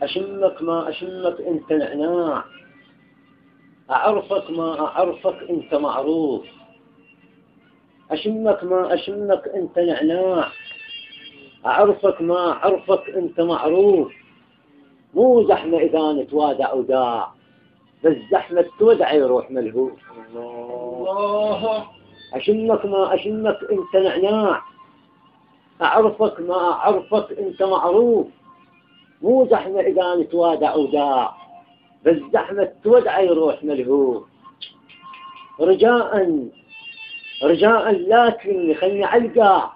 أشمك ما أشمك أنت نعناع، أعرفك ما أعرفك أنت معروف. أشمك ما أشمك أنت نعناع، أعرفك ما أعرفك أنت معروف. مو زحمة إذا نتوادع وداع، بس زحمة تودع يروح ملهوف. أشمك ما أشمك أنت نعناع، أعرفك ما أعرفك أنت معروف. مو زحمة إذا نتوادع وداع، بس زحمة تودع يروح ملهوف. رجاء لا تلمني خلني علقا،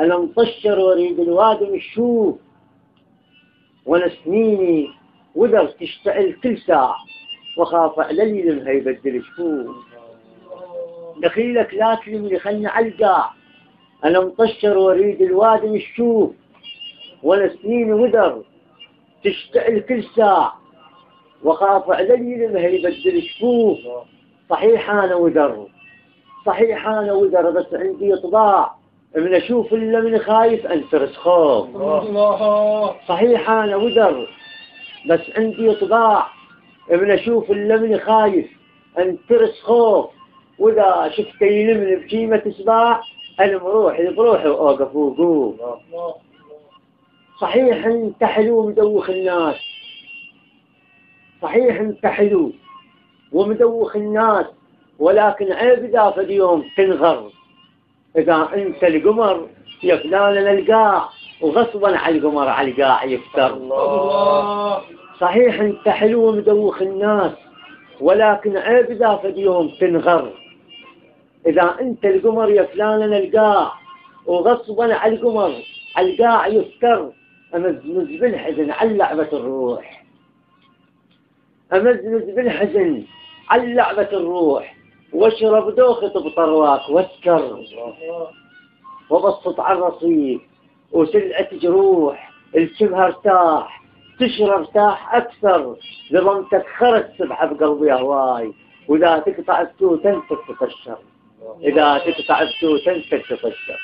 أنا مطشر واريد الوادم الشوف. وانا سنيني وذر تشتعل كل ساعة، وخاف على اللي لمها يبدل شفوف. دخيلك لا تلمني خلني علقا، أنا مطشر واريد الوادم الشوف. وانا سنيني وذر تشتعل كل ساعة، وخاف على اللي لمها يبدل شفوف. صحيح أنا وذر بس عندي طباع، من أشوف إلا من خايف أنترس خوف. صحيح أنا وذر بس عندي طباع، من أشوف إلا من خايف أنترس خوف. وإذا شفت يلمني بكيمة سباع، أنا بروحي وأوقف وقوف. صحيح أنت حلو مدوخ الناس، صحيح أنت حلو ومدوخ الناس، ولكن عيب إذا في اليوم تنغر. إذا أنت القمر يا فلان نلقاه، وغصبا على القمر على القاع يفتر. صحيح أنت حلو ومدوخ الناس، ولكن عيب إذا في اليوم تنغر. إذا أنت القمر يا فلان نلقاه، وغصبا على القمر على القاع يفتر. أمزمز بالحزن على لعبة الروح، أمزمز بالحزن على لعبة الروح. واشرب دوخة بطرواك واسكر، وبسط على الرصيف وسلعة جروح. الشبه ارتاح تشرب ارتاح أكثر، ظلمتك خرج سبحة بقلبي هواي. وإذا تقطع السوء تنسك تفشر، إذا تقطع السوء تنسك تفشر.